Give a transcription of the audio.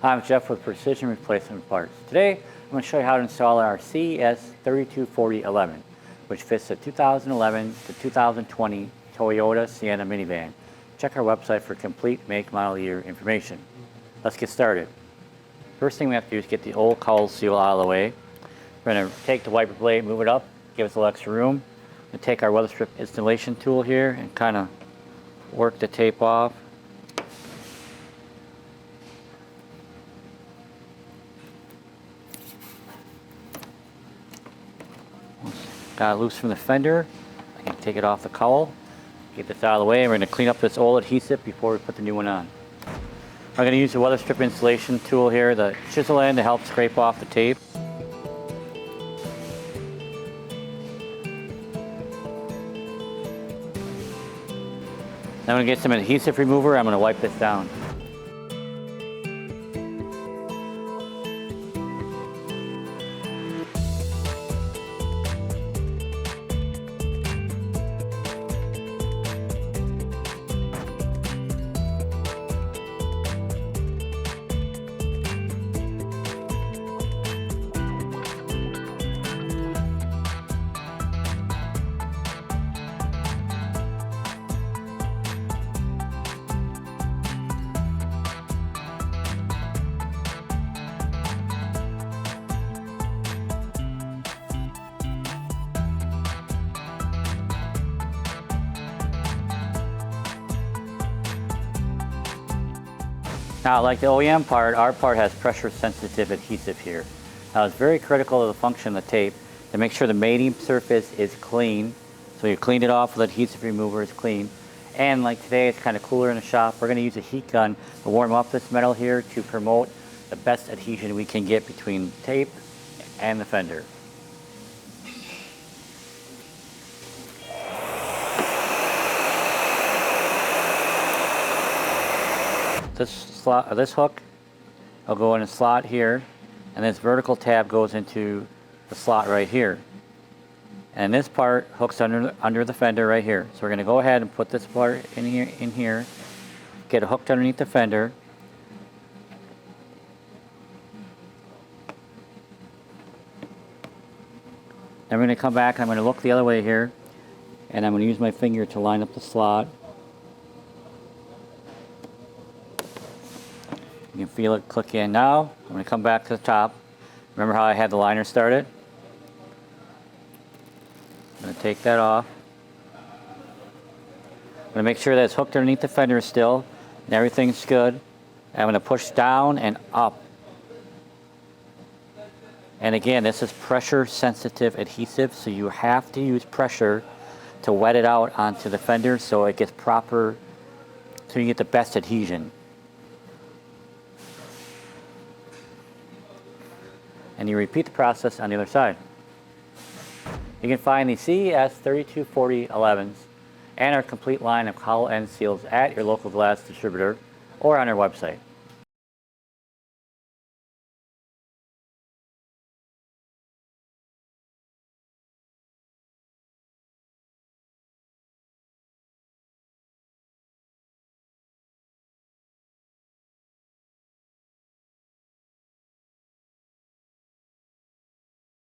Hi, I'm Jeff with Precision Replacement Parts. Today, I'm going to show you how to install our CES324011, which fits the 2011 to 2020 Toyota Sienna minivan. Check our website for complete make, model, year information. Let's get started. First thing we have to do is get the old Cowl seal out of the way. We're going to take the wiper blade, move it up, give us a little extra room. We'll take our weather strip installation tool here and kind of work the tape off. Got it loose from the fender. I can take it off the cowl. Get this out of the way. We're going to clean up this old adhesive before we put the new one on. I'm going to use the weather strip installation tool here, the chisel end, to help scrape off the tape. Now I'm going to get some adhesive remover. I'm going to wipe this down. Now, like the OEM part, our part has pressure-sensitive adhesive here. Now, it's very critical to the function of the tape to make sure the mating surface is clean. So you cleaned it off with adhesive remover, it's clean. And like today, it's kind of cooler in the shop. We're going to use a heat gun to warm up this metal here to promote the best adhesion we can get between tape and the fender. This hook will go in a slot here, and this vertical tab goes into the slot right here. And this part hooks under the fender right here. So we're going to go ahead and put this part in here, get it hooked underneath the fender. Then we're going to come back and I'm going to look the other way here, and I'm going to use my finger to line up the slot. You can feel it click in now. I'm going to come back to the top. Remember how I had the liner started? I'm going to take that off. I'm going to make sure that it's hooked underneath the fender still and everything's good. I'm going to push down and up. And again, this is pressure sensitive adhesive, so you have to use pressure to wet it out onto the fender so it gets proper, so you get the best adhesion. And you repeat the process on the other side. You can find the CES324011s and our complete line of Cowl end seals at your local glass distributor or on our website.